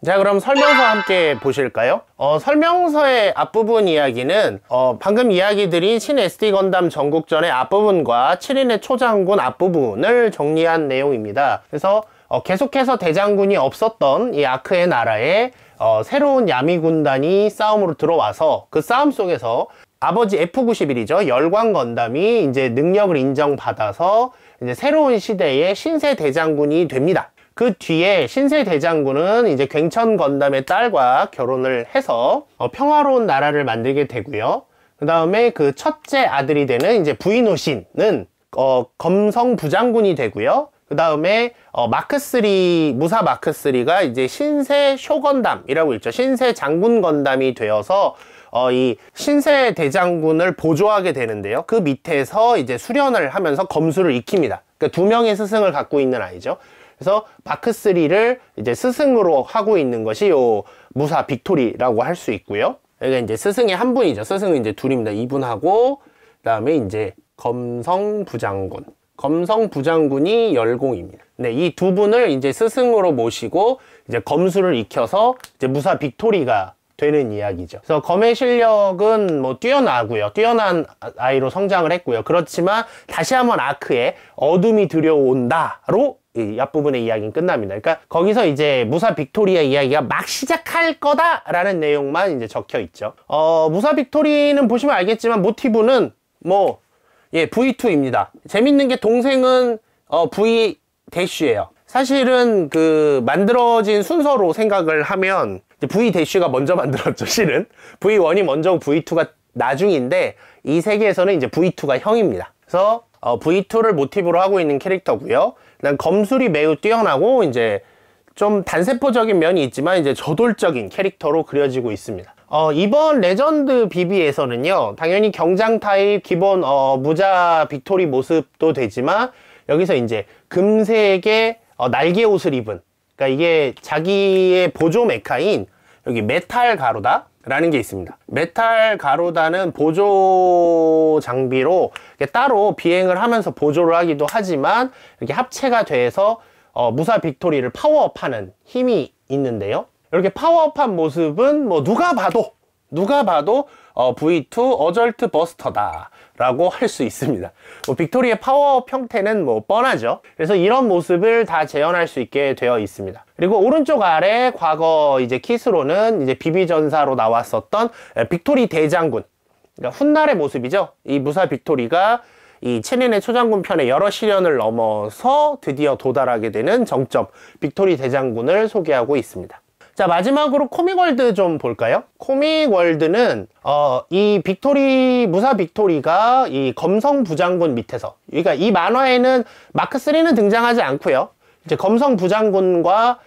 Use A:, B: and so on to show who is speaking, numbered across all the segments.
A: 자, 그럼 설명서 함께 보실까요? 설명서의 앞부분 이야기는 방금 이야기 드린 신 SD 건담 전국전의 앞부분과 7인의 초장군 앞부분을 정리한 내용입니다. 그래서 계속해서 대장군이 없었던 이 아크의 나라에 새로운 야미 군단이 싸움으로 들어와서 그 싸움 속에서 아버지 F91이죠. 열광 건담이 이제 능력을 인정받아서 이제 새로운 시대의 신세 대장군이 됩니다. 그 뒤에 신세 대장군은 이제 굉천 건담의 딸과 결혼을 해서 평화로운 나라를 만들게 되고요. 그 다음에 그 첫째 아들이 되는 이제 부이노신은 검성 부장군이 되고요. 그 다음에 마크3 무사 마크3가 이제 신세 쇼건담이라고 있죠. 신세 장군 건담이 되어서 이 신세 대장군을 보조하게 되는데요. 그 밑에서 이제 수련을 하면서 검수를 익힙니다. 그러니까 두 명의 스승을 갖고 있는 아이죠. 그래서 마크3를 이제 스승으로 하고 있는 것이 요 무사 빅토리라고 할 수 있고요. 여기가 이제 스승이 한 분이죠. 스승은 이제 둘입니다. 이분하고 그다음에 이제 검성 부장군. 검성 부장군이 열공입니다. 네, 이 두 분을 이제 스승으로 모시고 이제 검수를 익혀서 이제 무사 빅토리가 되는 이야기죠. 그래서 검의 실력은 뭐 뛰어나고요. 뛰어난 아이로 성장을 했고요. 그렇지만 다시 한번 아크에 어둠이 들여온다로 이 앞부분의 이야기는 끝납니다. 그러니까 거기서 이제 무사 빅토리아 이야기가 막 시작할 거다라는 내용만 이제 적혀 있죠. 무사 빅토리는 보시면 알겠지만 모티브는 뭐 V2입니다. 재밌는 게 동생은 V 대쉬예요. 사실은 그 만들어진 순서로 생각을 하면 V 대쉬가 먼저 만들었죠. 실은 V1이 먼저고 V2가 나중인데 이 세계에서는 이제 V2가 형입니다. 그래서 V2를 모티브로 하고 있는 캐릭터고요. 난 검술이 매우 뛰어나고 이제 좀 단세포적인 면이 있지만 이제 저돌적인 캐릭터로 그려지고 있습니다. 이번 레전드 BB에서는요, 당연히 경장 타입 기본 무자 빅토리 모습도 되지만 여기서 이제 금색의 날개 옷을 입은, 그러니까 이게 자기의 보조 메카인 여기 메탈 가로다 라는 게 있습니다. 메탈 가로다는 보조 장비로 따로 비행을 하면서 보조를 하기도 하지만 이렇게 합체가 돼서 무사 빅토리를 파워업하는 힘이 있는데요. 이렇게 파워업한 모습은 뭐 누가 봐도 V2 어절트 버스터다 라고 할 수 있습니다. 뭐 빅토리의 파워업 형태는 뭐 뻔하죠. 그래서 이런 모습을 다 재현할 수 있게 되어 있습니다. 그리고 오른쪽 아래 과거 이제 킷으로는 이제 비비전사로 나왔었던 빅토리 대장군, 그러니까 훗날의 모습이죠. 이 무사 빅토리가 이 7인의 초장군 편의 여러 시련을 넘어서 드디어 도달하게 되는 정점, 빅토리 대장군을 소개하고 있습니다. 자, 마지막으로 코믹월드 좀 볼까요? 코믹월드는 이 빅토리, 무사 빅토리가 이 검성 부장군 밑에서, 그러니까 이 만화에는 마크3는 등장하지 않고요. 이제 검성 부장군과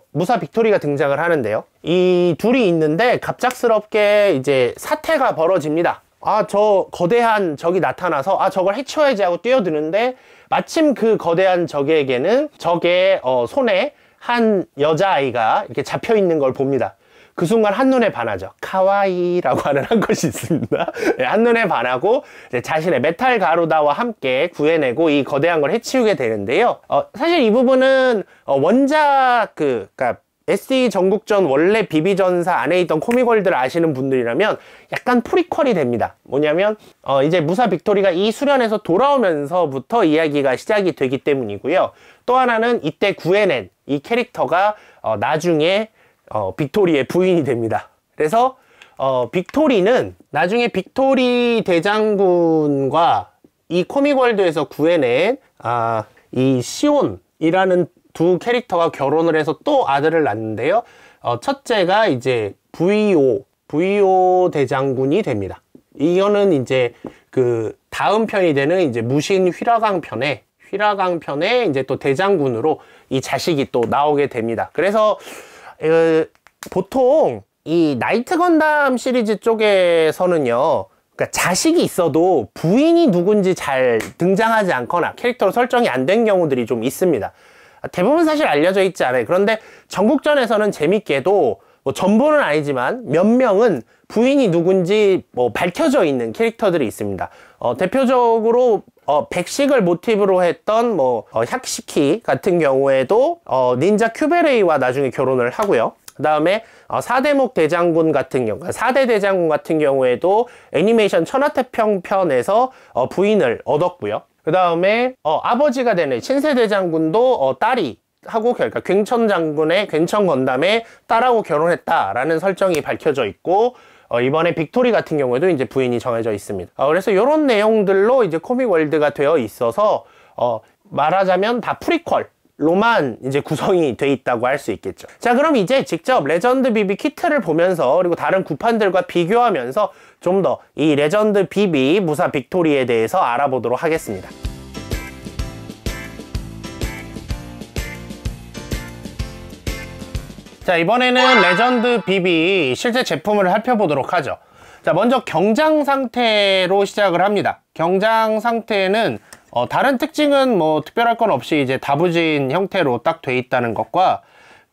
A: 무사 빅토리가 등장을 하는데요. 이 둘이 있는데 갑작스럽게 이제 사태가 벌어집니다. 저 거대한 적이 나타나서 저걸 해치워야지 하고 뛰어드는데 마침 그 거대한 적에게는 적의 손에 한 여자아이가 이렇게 잡혀있는 걸 봅니다. 그 순간 한눈에 반하죠. 카와이라고 하는 한 것이 있습니다. 네, 한눈에 반하고 이제 자신의 메탈 가루다와 함께 구해내고 이 거대한 걸 해치우게 되는데요. 사실 이 부분은 원작 그러니까 SD 전국전 원래 비비전사 안에 있던 코믹월드를 아시는 분들이라면 약간 프리퀄이 됩니다. 뭐냐면 이제 무사 빅토리가 이 수련에서 돌아오면서부터 이야기가 시작이 되기 때문이고요. 또 하나는 이때 구해낸 이 캐릭터가 나중에 빅토리의 부인이 됩니다. 그래서 빅토리는 나중에 빅토리 대장군과 이 코믹월드에서 구해낸 이 시온이라는 두 캐릭터가 결혼을 해서 또 아들을 낳는데요. 첫째가 이제 V5 대장군이 됩니다. 이거는 이제 그 다음 편이 되는 이제 무신 휘라강 편에 이제 또 대장군으로 이 자식이 또 나오게 됩니다. 그래서 보통 이 나이트 건담 시리즈 쪽에서는요, 그러니까 자식이 있어도 부인이 누군지 잘 등장하지 않거나 캐릭터로 설정이 안 된 경우들이 좀 있습니다. 대부분 사실 알려져 있지 않아요. 그런데 전국전에서는 재밌게도 뭐 전부는 아니지만 몇 명은 부인이 누군지 뭐 밝혀져 있는 캐릭터들이 있습니다. 대표적으로 백식을 모티브로 했던 뭐 혁시키 같은 경우에도 닌자 큐베레이와 나중에 결혼을 하고요. 그 다음에 4대목 대장군 같은 경우, 4대 대장군 같은 경우에도 애니메이션 천하태평 편에서 부인을 얻었고요. 그 다음에 아버지가 되는 신세대장군도 딸이 하고, 그러니까 굉천 장군의 굉천 건담의 딸하고 결혼했다라는 설정이 밝혀져 있고, 이번에 빅토리 같은 경우에도 이제 부인이 정해져 있습니다. 그래서 이런 내용들로 이제 코믹 월드가 되어 있어서 말하자면 다 프리퀄로만 이제 구성이 돼 있다고 할 수 있겠죠. 자, 그럼 이제 직접 레전드 비비 키트를 보면서 그리고 다른 구판들과 비교하면서 좀 더 이 레전드 비비 무사 빅토리에 대해서 알아보도록 하겠습니다. 자, 이번에는 레전드 비비 실제 제품을 살펴보도록 하죠. 자, 먼저 경장 상태로 시작을 합니다. 경장 상태는 다른 특징은 뭐 특별할 건 없이 이제 다부진 형태로 딱 돼 있다는 것과,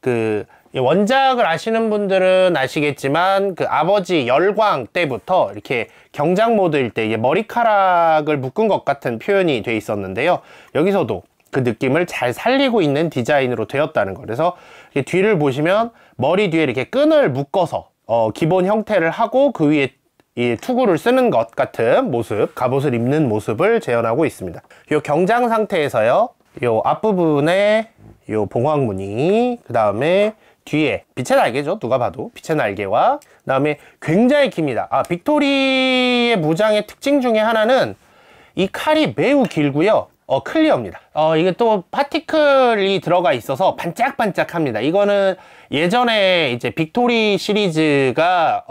A: 그 원작을 아시는 분들은 아시겠지만 그 아버지 열광 때부터 이렇게 경장 모드일 때 이게 머리카락을 묶은 것 같은 표현이 돼 있었는데요. 여기서도 그 느낌을 잘 살리고 있는 디자인으로 되었다는 거. 그래서 뒤를 보시면 머리 뒤에 이렇게 끈을 묶어서 기본 형태를 하고 그 위에 이 투구를 쓰는 것 같은 모습, 갑옷을 입는 모습을 재현하고 있습니다. 이 경장 상태에서요, 이 앞부분에 이 봉황무늬, 그 다음에 뒤에 빛의 날개죠. 누가 봐도 빛의 날개와, 그 다음에 굉장히 깁니다. 빅토리의 무장의 특징 중에 하나는 이 칼이 매우 길고요. 클리어입니다. 이게 또 파티클이 들어가 있어서 반짝반짝합니다. 이거는 예전에 이제 빅토리 시리즈가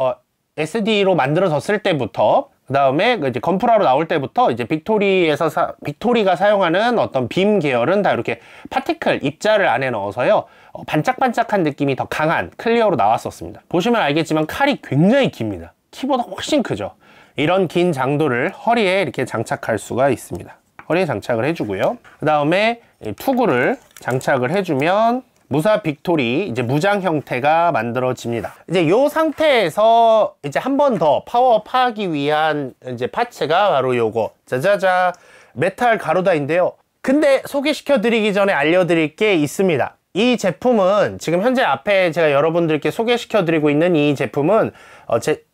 A: SD로 만들어졌을 때부터, 그 다음에 이제 건프라로 나올 때부터 이제 빅토리가 사용하는 어떤 빔 계열은 다 이렇게 파티클 입자를 안에 넣어서요, 반짝반짝한 느낌이 더 강한 클리어로 나왔었습니다. 보시면 알겠지만 칼이 굉장히 깁니다. 키보다 훨씬 크죠. 이런 긴 장도를 허리에 이렇게 장착할 수가 있습니다. 허리에 장착을 해주고요. 그 다음에 투구를 장착을 해주면 무사 빅토리 이제 무장 형태가 만들어집니다. 이제 이 상태에서 이제 한 번 더 파워업하기 위한 이제 파츠가 바로 요거 짜자자 메탈 가루다인데요. 근데 소개시켜 드리기 전에 알려드릴 게 있습니다. 이 제품은 지금 현재 앞에 제가 여러분들께 소개시켜 드리고 있는 이 제품은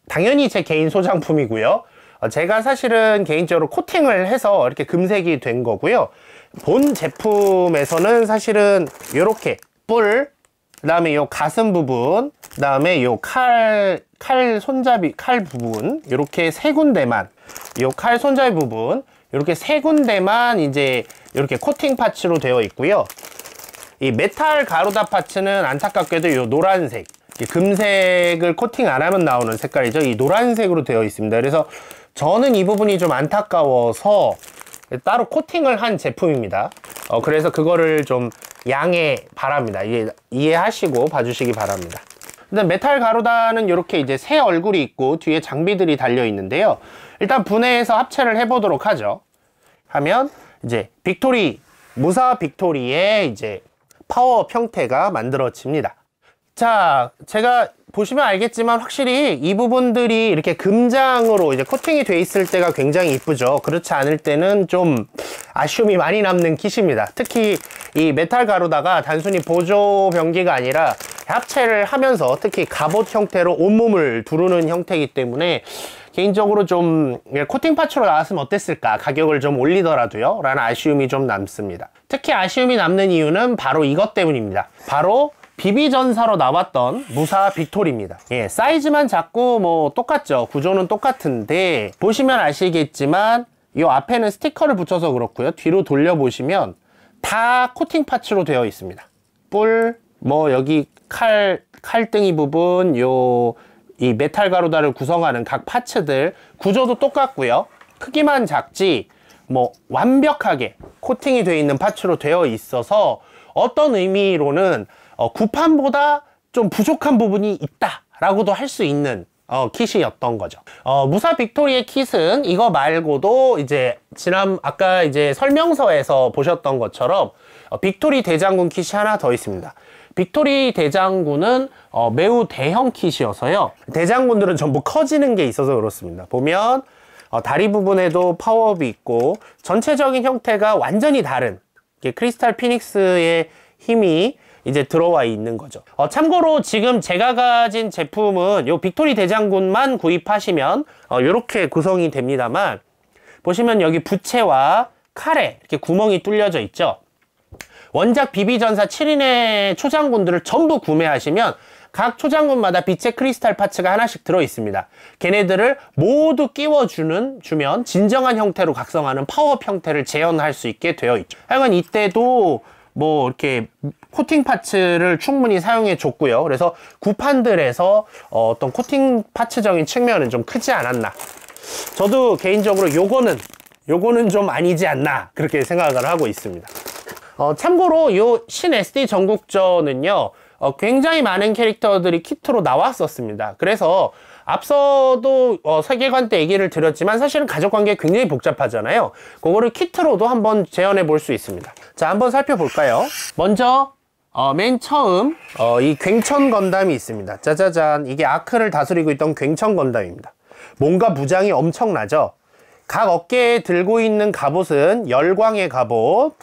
A: 당연히 제 개인 소장품이고요. 제가 사실은 개인적으로 코팅을 해서 이렇게 금색이 된 거고요. 본 제품에서는 사실은 이렇게 뿔, 그 다음에 요 가슴 부분, 그 다음에 요 칼 손잡이, 칼 부분, 이렇게 세 군데만, 요 칼 손잡이 부분, 이렇게 세 군데만 이제 이렇게 코팅 파츠로 되어 있고요. 이 메탈 가루다 파츠는 안타깝게도 요 노란색, 금색을 코팅 안 하면 나오는 색깔이죠. 이 노란색으로 되어 있습니다. 그래서 저는 이 부분이 좀 안타까워서 따로 코팅을 한 제품입니다. 그래서 그거를 좀 양해 바랍니다. 이해하시고 봐주시기 바랍니다. 일단 메탈 가루다는 이렇게 이제 새 얼굴이 있고 뒤에 장비들이 달려 있는데요. 일단 분해해서 합체를 해보도록 하죠. 하면 이제 빅토리, 무사 빅토리의 이제 파워업 형태가 만들어집니다. 자, 제가 보시면 알겠지만 확실히 이 부분들이 이렇게 금장으로 이제 코팅이 돼 있을 때가 굉장히 이쁘죠. 그렇지 않을 때는 좀 아쉬움이 많이 남는 kit입니다. 특히 이 메탈 가루다가 단순히 보조 병기가 아니라 합체를 하면서 특히 갑옷 형태로 온몸을 두르는 형태이기 때문에 개인적으로 좀 코팅 파츠로 나왔으면 어땠을까, 가격을 좀 올리더라도요 라는 아쉬움이 좀 남습니다. 특히 아쉬움이 남는 이유는 바로 이것 때문입니다. 바로 비비전사로 나왔던 무사 빅토리입니다. 사이즈만 작고 뭐 똑같죠. 구조는 똑같은데 보시면 아시겠지만 이 앞에는 스티커를 붙여서 그렇고요. 뒤로 돌려보시면 다 코팅 파츠로 되어 있습니다. 뿔, 뭐 여기 칼등이 부분, 이 메탈 가루다를 구성하는 각 파츠들 구조도 똑같고요. 크기만 작지 뭐 완벽하게 코팅이 되어 있는 파츠로 되어 있어서 어떤 의미로는 구판보다 좀 부족한 부분이 있다 라고도 할 수 있는 킷이었던 거죠. 무사 빅토리의 킷은 이거 말고도 이제 아까 이제 설명서에서 보셨던 것처럼 빅토리 대장군 킷이 하나 더 있습니다. 빅토리 대장군은 매우 대형 킷이어서요. 대장군들은 전부 커지는 게 있어서 그렇습니다. 보면 다리 부분에도 파워업이 있고 전체적인 형태가 완전히 다른 크리스탈 피닉스의 힘이 이제 들어와 있는 거죠. 참고로 지금 제가 가진 제품은 요 빅토리 대장군만 구입하시면 요렇게 구성이 됩니다만, 보시면 여기 부채와 칼에 이렇게 구멍이 뚫려져 있죠. 원작 비비전사 7인의 초장군들을 전부 구매하시면 각 초장군마다 빛의 크리스탈 파츠가 하나씩 들어 있습니다. 걔네들을 모두 끼워주면 진정한 형태로 각성하는 파워업 형태를 재현할 수 있게 되어 있죠. 하여간 이때도 뭐 이렇게 코팅 파츠를 충분히 사용해 줬고요. 그래서 구판들에서 어떤 코팅 파츠적인 측면은 좀 크지 않았나. 저도 개인적으로 요거는 좀 아니지 않나 그렇게 생각을 하고 있습니다. 참고로 요 신 SD 전국전은요, 굉장히 많은 캐릭터들이 키트로 나왔었습니다. 그래서 앞서도 세계관 때 얘기를 드렸지만 사실은 가족관계 굉장히 복잡하잖아요. 그거를 키트로도 한번 재현해 볼 수 있습니다. 자, 한번 살펴볼까요? 먼저 맨 처음 이 굉천 건담이 있습니다. 짜자잔, 이게 아크를 다스리고 있던 굉천 건담입니다. 뭔가 무장이 엄청나죠. 각 어깨에 들고 있는 갑옷은 열광의 갑옷,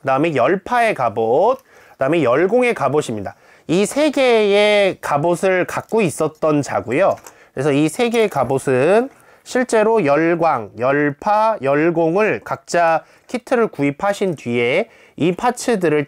A: 그 다음에 열파의 갑옷, 그 다음에 열공의 갑옷입니다. 이 세 개의 갑옷을 갖고 있었던 자고요. 그래서 이 세 개의 갑옷은 실제로 열광, 열파, 열공을 각자 키트를 구입하신 뒤에 이 파츠들을,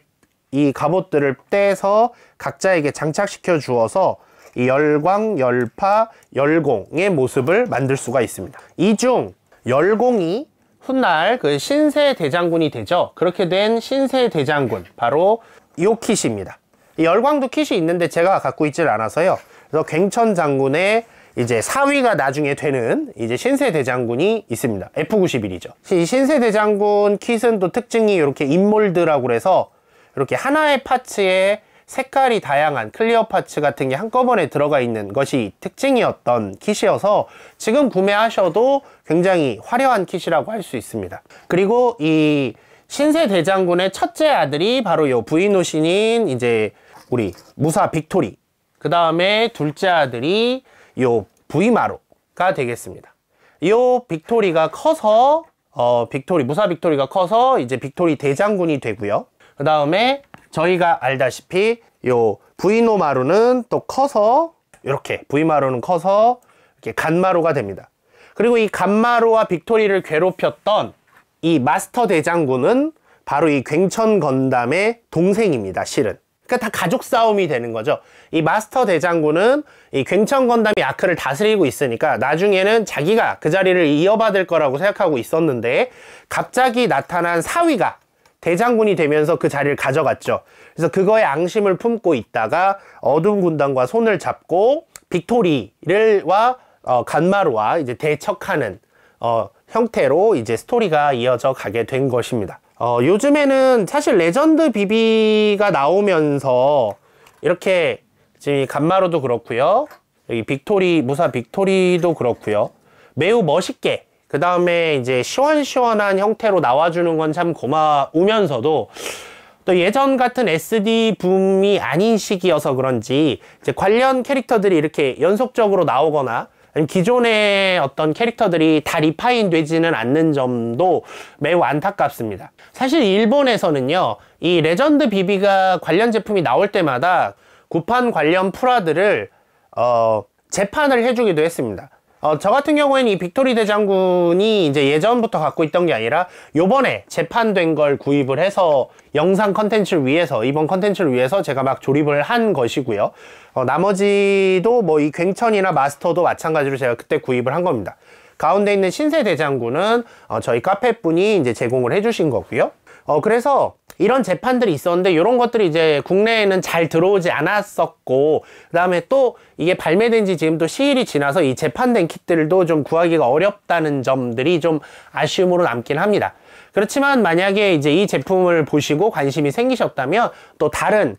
A: 이 갑옷들을 떼서 각자에게 장착시켜 주어서 이 열광, 열파, 열공의 모습을 만들 수가 있습니다. 이 중 열공이 훗날 그 신세 대장군이 되죠. 그렇게 된 신세 대장군, 바로 요 킷입니다. 이 열광도 킷이 있는데 제가 갖고 있질 않아서요. 그래서 굉천 장군의 이제 사위가 나중에 되는 이제 신세 대장군이 있습니다. F91이죠. 이 신세 대장군 킷은 또 특징이 이렇게 인몰드라고 해서 이렇게 하나의 파츠에 색깔이 다양한 클리어 파츠 같은 게 한꺼번에 들어가 있는 것이 특징이었던 킷이어서 지금 구매하셔도 굉장히 화려한 킷이라고 할 수 있습니다. 그리고 이 신세 대장군의 첫째 아들이 바로 요 부인호신인 이제 우리 무사 빅토리, 그 다음에 둘째 아들이 요 부이마루가 되겠습니다. 요 빅토리가 커서 무사 빅토리가 커서 이제 빅토리 대장군이 되고요. 그 다음에 저희가 알다시피 요 부이노마루는 또 커서 이렇게 부이마루는 커서 이렇게 간마루가 됩니다. 그리고 이 간마루와 빅토리를 괴롭혔던 이 마스터 대장군은 바로 이 굉천 건담의 동생입니다. 실은. 그러니까 다 가족 싸움이 되는 거죠. 이 마스터 대장군은 이 굉천 건담이 아크를 다스리고 있으니까 나중에는 자기가 그 자리를 이어받을 거라고 생각하고 있었는데 갑자기 나타난 사위가 대장군이 되면서 그 자리를 가져갔죠. 그래서 그거에 앙심을 품고 있다가 어둠 군단과 손을 잡고 빅토리와 간마루와 이제 대척하는 형태로 이제 스토리가 이어져 가게 된 것입니다. 요즘에는 사실 레전드 비비가 나오면서 이렇게 지금 간마루도 그렇고요, 여기 빅토리, 무사 빅토리도 그렇고요, 매우 멋있게 그 다음에 이제 시원시원한 형태로 나와주는 건 참 고마우면서도 또 예전 같은 SD 붐이 아닌 시기여서 그런지 이제 관련 캐릭터들이 이렇게 연속적으로 나오거나 기존의 어떤 캐릭터들이 다 리파인 되지는 않는 점도 매우 안타깝습니다. 사실 일본에서는요, 이 레전드 비비가 관련 제품이 나올 때마다 구판 관련 풀화들을 재판을 해주기도 했습니다. 저 같은 경우에는 이 빅토리 대장군이 이제 예전부터 갖고 있던 게 아니라 요번에 재판된 걸 구입을 해서 영상 컨텐츠를 위해서, 이번 컨텐츠를 위해서 제가 막 조립을 한 것이고요. 나머지도 뭐 이 굉천이나 마스터도 마찬가지로 제가 그때 구입을 한 겁니다. 가운데 있는 신세 대장군은 저희 카페 분이 이제 제공을 해주신 거고요. 그래서 이런 재판들이 있었는데 이런 것들이 이제 국내에는 잘 들어오지 않았었고, 그 다음에 또 이게 발매된 지 지금 또 시일이 지나서 이 재판된 kit들도 좀 구하기가 어렵다는 점들이 좀 아쉬움으로 남긴 합니다. 그렇지만 만약에 이제 이 제품을 보시고 관심이 생기셨다면 또 다른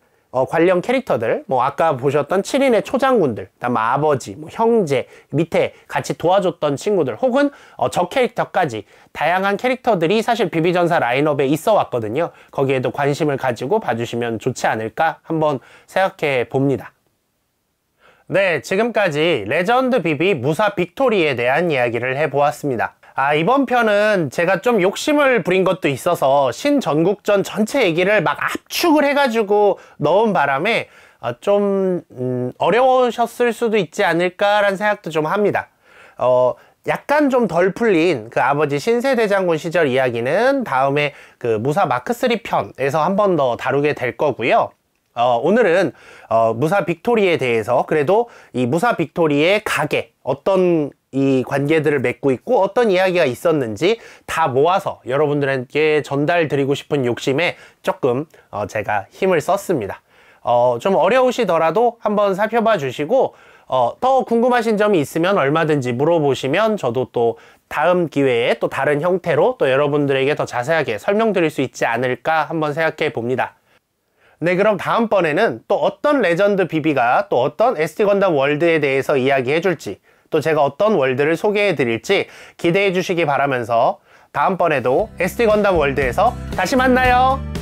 A: 관련 캐릭터들, 뭐 아까 보셨던 7인의 초장군들, 그다음 아버지, 뭐 형제, 밑에 같이 도와줬던 친구들, 혹은 저 캐릭터까지 다양한 캐릭터들이 사실 비비전사 라인업에 있어 왔거든요. 거기에도 관심을 가지고 봐주시면 좋지 않을까 한번 생각해 봅니다. 네, 지금까지 레전드 비비 무사 빅토리에 대한 이야기를 해보았습니다. 이번 편은 제가 좀 욕심을 부린 것도 있어서 신전국전 전체 얘기를 막 압축을 해가지고 넣은 바람에 좀 어려우셨을 수도 있지 않을까라는 생각도 좀 합니다. 약간 좀 덜 풀린 그 아버지 신세대장군 시절 이야기는 다음에 그 무사 마크3 편에서 한 번 더 다루게 될 거고요. 오늘은 무사 빅토리에 대해서 그래도 이 무사 빅토리의 가계 어떤 이 관계들을 맺고 있고 어떤 이야기가 있었는지 다 모아서 여러분들에게 전달드리고 싶은 욕심에 조금 제가 힘을 썼습니다. 좀 어려우시더라도 한번 살펴봐 주시고 더 궁금하신 점이 있으면 얼마든지 물어보시면 저도 또 다음 기회에 또 다른 형태로 또 여러분들에게 더 자세하게 설명드릴 수 있지 않을까 한번 생각해 봅니다. 네, 그럼 다음번에는 또 어떤 레전드 비비가 또 어떤 SD 건담 월드에 대해서 이야기해 줄지 또 제가 어떤 월드를 소개해 드릴지 기대해 주시기 바라면서 다음번에도 SD 건담 월드에서 다시 만나요.